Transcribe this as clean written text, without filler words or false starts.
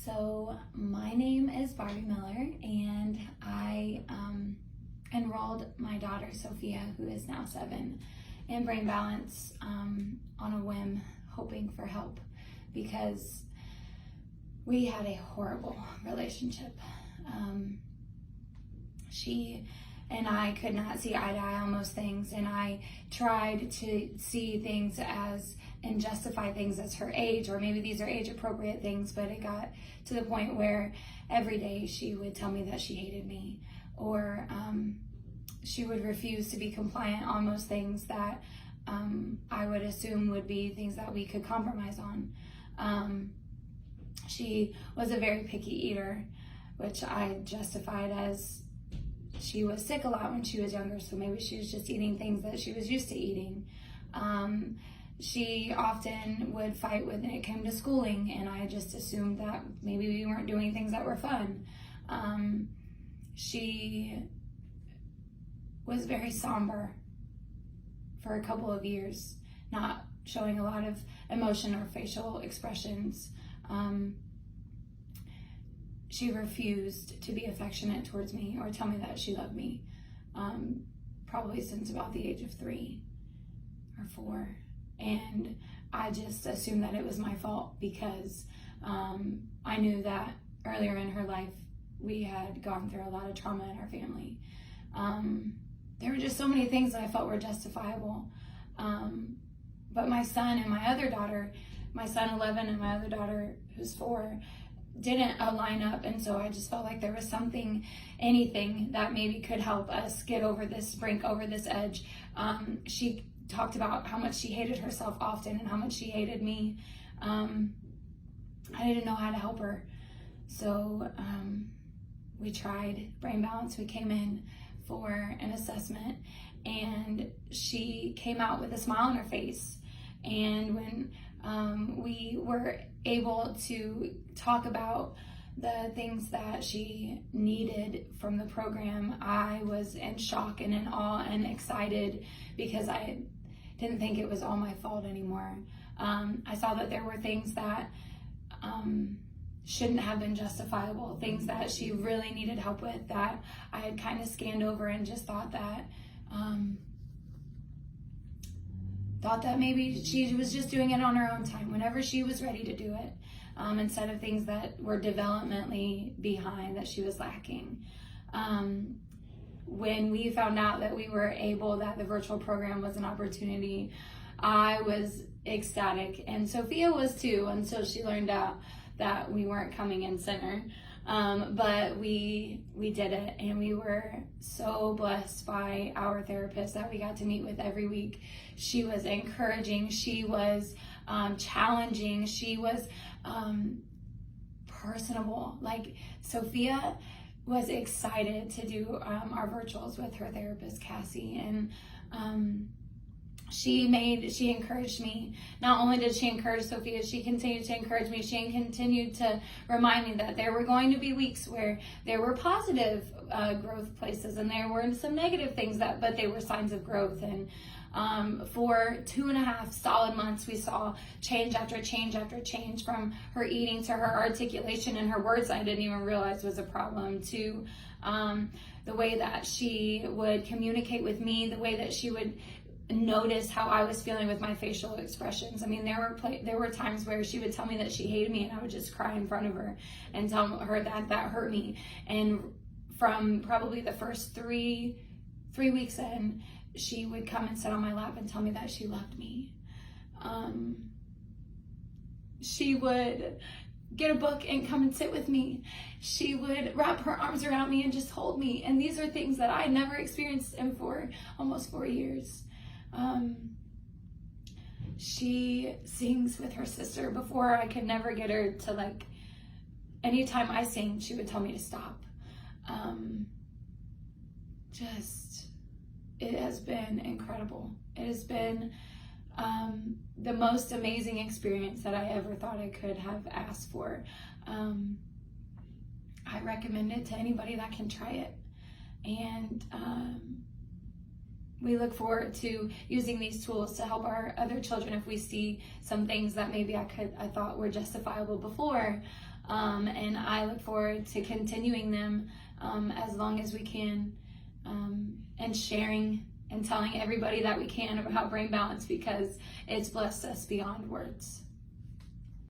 So my name is Barbie Miller, and I enrolled my daughter Sophia, who is now 7, in Brain Balance on a whim, hoping for help because we had a horrible relationship. She and I could not see eye to eye on most things, and I tried to see things as and justify things as her age, or maybe these are age appropriate things, but it got to the point where every day she would tell me that she hated me, or she would refuse to be compliant on most things that I would assume would be things that we could compromise on. She was a very picky eater, which I justified as she was sick a lot when she was younger, so maybe she was just eating things that she was used to eating. She often would fight when it came to schooling, and I just assumed that maybe we weren't doing things that were fun. She was very somber for a couple of years, not showing a lot of emotion or facial expressions. She refused to be affectionate towards me or tell me that she loved me, probably since about the age of 3 or 4. And I just assumed that it was my fault because I knew that earlier in her life we had gone through a lot of trauma in our family. There were just so many things that I felt were justifiable. But my son and my other daughter, my son 11 and my other daughter who's 4, didn't align up, and so I just felt like there was anything that maybe could help us get over this brink, over this edge. She talked about how much she hated herself often and how much she hated me. I didn't know how to help her, so we tried Brain Balance. We came in for an assessment, and she came out with a smile on her face. And when we were able to talk about the things that she needed from the program, I was in shock and in awe and excited because I didn't think it was all my fault anymore. I saw that there were things that shouldn't have been justifiable, things that she really needed help with that I had kind of scanned over and just thought that maybe she was just doing it on her own time whenever she was ready to do it, instead of things that were developmentally behind that she was lacking. When we found out that that the virtual program was an opportunity, I was ecstatic, and Sophia was too, until she learned out that we weren't coming in center. But we did it, and we were so blessed by our therapist that we got to meet with every week. She was encouraging, she was challenging, she was personable. Like, Sophia was excited to do our virtuals with her therapist, Cassie, and she encouraged me. Not only did she encourage Sophia, she continued to encourage me. She continued to remind me that there were going to be weeks where there were positive growth places, and there were some negative things but they were signs of growth. And for 2.5 solid months, we saw change after change after change, from her eating to her articulation and her words I didn't even realize was a problem, to the way that she would communicate with me, the way that she would notice how I was feeling with my facial expressions. I mean, there were times where she would tell me that she hated me, and I would just cry in front of her and tell her that hurt me. And from probably the first three weeks in, she would come and sit on my lap and tell me that she loved me. She would get a book and come and sit with me. She would wrap her arms around me and just hold me. And these are things that I never experienced in almost 4 years. She sings with her sister. Before, I could never get her to, anytime I sing, she would tell me to stop. It has been incredible. It has been the most amazing experience that I ever thought I could have asked for. I recommend it to anybody that can try it. And we look forward to using these tools to help our other children if we see some things that maybe I thought were justifiable before. And I look forward to continuing them as long as we can, and sharing and telling everybody that we can about brain balance, because it's blessed us beyond words.